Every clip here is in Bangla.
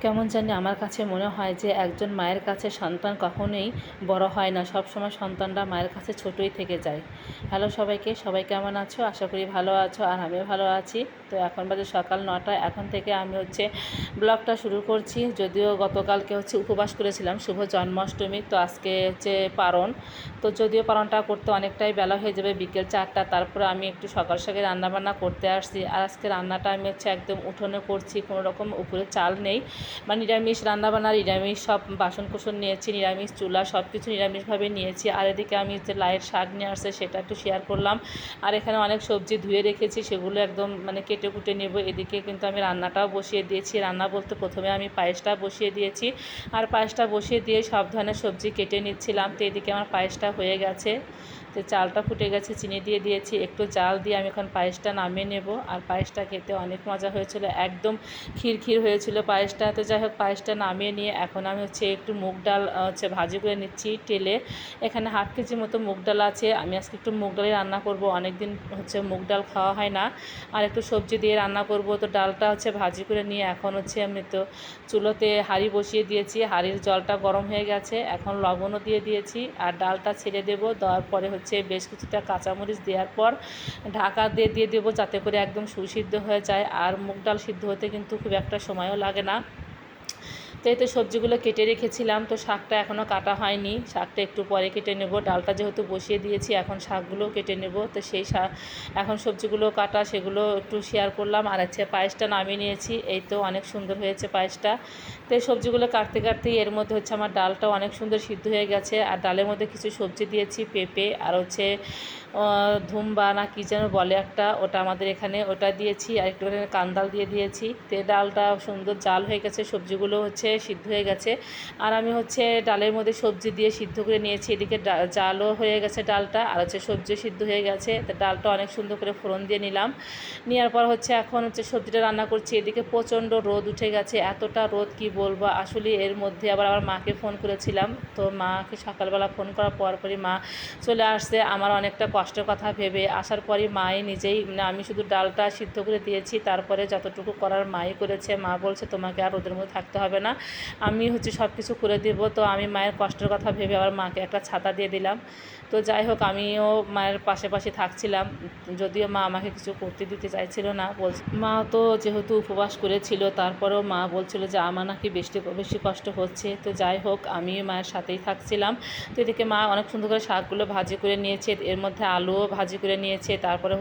কেমন জানি আমার কাছে মনে হয় যে একজন মায়ের কাছে সন্তান কখনোই বড় হয় না, সবসময় সন্তানরা মায়ের কাছে ছোটই থেকে যায়। হ্যালো সবাইকে, সবাই কেমন আছো? আশা করি ভালো আছো, আর আমিও ভালো আছি। তো এখন বাজে সকাল 9টা। এখন থেকে আমি ব্লগটা শুরু করছি। যদিও গতকালকে উপবাস করেছিলাম শুভ জন্মাষ্টমী, তো আজকে পারণ। তো যদিও পারণটা করতে অনেকটাই বেলা হয়ে যাবে, বিকেল 4টা। তারপরে আমি একটু সকাল সকাল রান্নাবান্না করতে আসছি। আর আজকে রান্নাটা আমি একদম উঠোনে করছি, কোনো রকম উপরে চাল নেই। বা নিরামিষ রান্নাবান্না, নিরামিষ সব বাসনকোসন নিয়েছি, নিরামিষ চুলা, সব কিছু নিরামিষভাবে নিয়েছি। আর এদিকে আমি লাইয়ের শাক নিয়ে আসছে, সেটা একটু শেয়ার করলাম। আর এখানে অনেক সবজি ধুয়ে রেখেছি, সেগুলো একদম কেটে কুটে নেব। এদিকে কিন্তু আমি রান্নাটাও বসিয়ে দিয়েছি। রান্না বলতে প্রথমে আমি পায়েসটা বসিয়ে দিয়েছি, আর পায়েসটা বসিয়ে দিয়ে সব ধরনের সবজি কেটে নিচ্ছিলাম। তো এদিকে আমার পায়েসটা হয়ে গেছে, তো চালটা ফুটে গেছে, চিনি দিয়ে দিয়েছি, একটু জাল দিয়ে আমি এখন পায়েসটা নামিয়ে নেব। আর পায়েসটা খেতে অনেক মজা হয়েছিল, একদম ক্ষীর হয়েছিল পায়েসটা। তো যাই হোক, পায়েসটা নামিয়ে নিয়ে এখন আমি একটু মুগ ডাল ভাজি করে নিচ্ছি তেলে। এখানে 1/2 কেজি মতো মুগ ডাল আছে। আমি আজকে একটু মুগ ডালই রান্না করব, অনেক দিন মুগ ডাল খাওয়া হয় না। আর একটু সবজি দিয়ে রান্না করব। তো ডালটা ভাজি করে নিয়ে এখন আমি তো চুলোতে হাঁড়ি বসিয়ে দিয়েছি। হাঁড়ির জলটা গরম হয়ে গেছে, এখন লবণও দিয়ে দিয়েছি। আর ডালটা ছেড়ে দেবো, দেওয়ার পরে বেশ কিছুটা কাঁচামরিচ দেওয়ার পর ঢাকা দিয়ে দেবো, যাতে করে একদম সুসিদ্ধ হয়ে যায়। আর মুগ ডাল সিদ্ধ হতে কিন্তু খুব একটা সময়ও লাগে না। তো এই তো সবজিগুলো কেটে রেখেছিলাম, তো শাকটা এখনও কাটা হয়নি, শাকটা একটু পরে কেটে নেব। ডালটা যেহেতু বসিয়ে দিয়েছি, এখন শাকগুলোও কেটে নেব। তো সেই শাক, এখন সবজিগুলো কাটা, সেগুলো একটু শেয়ার করলাম। আর পায়েসটা নামিয়ে নিয়েছি, এই তো অনেক সুন্দর হয়েছে পায়েসটা। তো এই সবজিগুলো কাটতে কাটতেই এর মধ্যে আমার ডালটাও অনেক সুন্দর সিদ্ধ হয়ে গেছে। আর ডালের মধ্যে কিছু সবজি দিয়েছি, পেঁপে আর ধুম্বা না কী যেন বলে একটা, ওটা আমাদের এখানে, ওটা দিয়েছি। আর একটু কান্দাল দিয়ে দিয়েছি। তো ডালটা সুন্দর জাল হয়ে গেছে, সবজিগুলো সিদ্ধ হয়ে গেছে। আর আমি ডালের মধ্যে সবজি দিয়ে সিদ্ধ করে নিয়েছি। এদিকে জালও হয়ে গেছে ডালটা, আর সবজি সিদ্ধ হয়ে গেছে। তো ডালটা অনেক সুন্দর করে ফোড়ন দিয়ে নিলাম। নেওয়ার পর এখন সবজিটা রান্না করছি। এদিকে প্রচণ্ড রোদ উঠে গেছে, এতটা রোদ কি বলবো। আসলে এর মধ্যে আবার আমার মাকে ফোন করেছিলাম, তো মাকে সকালবেলা ফোন করার পরই মা চলে আসছে। আমার অনেকটা কষ্টের কথা ভেবে আসার পরই মাই নিজেই, আমি শুধু ডালটা সিদ্ধ করে দিয়েছি, তারপরে যতটুকু করার মাই করেছে। মা বলছে তোমাকে আর ওদের মধ্যে থাকতে হবে না, আমি সব কিছু করে দেবো। তো আমি মায়ের কষ্টের কথা ভেবে আবার মাকে একটা ছাতা দিয়ে দিলাম। তো যাই হোক, আমিও মায়ের পাশে থাকছিলাম, যদিও মা আমাকে কিছু করতে দিতে চাইছিল না। মা তো যেহেতু উপবাস করেছিল, তারপরেও মা বলছিল যে আমার নাকি বেশি কষ্ট হচ্ছে। তো যাই হোক, আমি মায়ের সাথেই থাকছিলাম। তো এদিকে মা অনেক সুন্দর করে শাকগুলো ভাজি করে নিয়েছে, এর মধ্যে আলুও ভাজি করে নিয়েছে, তারপরে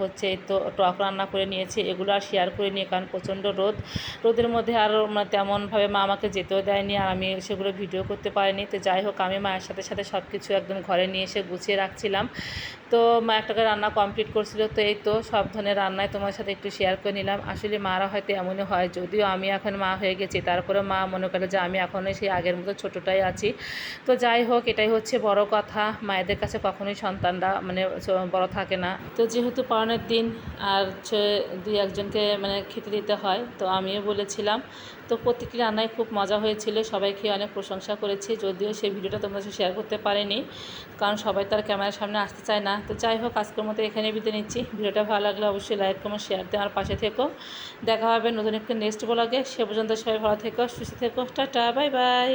তো টক রান্না করে নিয়েছে। এগুলো আর শেয়ার করে নিয়ে, কারণ প্রচণ্ড রোদের মধ্যে আর তেমনভাবে মা আমাকে যেতেও দেয়নি, আর আমি সেগুলো ভিডিও করতে পারিনি। তো যাই হোক, আমি মায়ের সাথে সব কিছু একদম ঘরে নিয়ে এসে গুছিয়ে রাখছিলাম। তো মা একটা করে রান্না কমপ্লিট করছিল। তো এই তো সব ধরনের রান্নায় তোমার সাথে একটু শেয়ার করে নিলাম। আসলে মারা হয়তো এমনই হয়, যদিও আমি এখন মা হয়ে গেছি, তারপরে মা মনে করে যে আমি এখনই সেই আগের মতো ছোটোটাই আছি। তো যাই হোক, এটাই বড় কথা, মায়েদের কাছে কখনোই সন্তানরা বড় থাকে না। তো যেহেতু পালনের দিন, আর 2-1জনকে খেতে দিতে হয়, তো আমিও বলেছিলাম। তো প্রত্যেকটি রান্নায় খুব মজা হয়েছিল, সবাই খেয়ে অনেক প্রশংসা করেছে। যদিও সেই ভিডিওটা তোমার সাথে শেয়ার করতে পারিনি, কারণ সবাই তার ক্যামেরার সামনে আসতে চায় না। তো যাই হোক, আজকের মতো এখানে বিদায় নিচ্ছি। ভিডিওটা ভালো লাগলে অবশ্যই লাইক কমেন্ট শেয়ার দিয়ে আমার পাশে থেকো। দেখা হবে নতুন একটা নেক্সট ব্লগে। সে পর্যন্ত সবাই ভালো থেকো, সুস্থ থেকো। Tata, bye bye.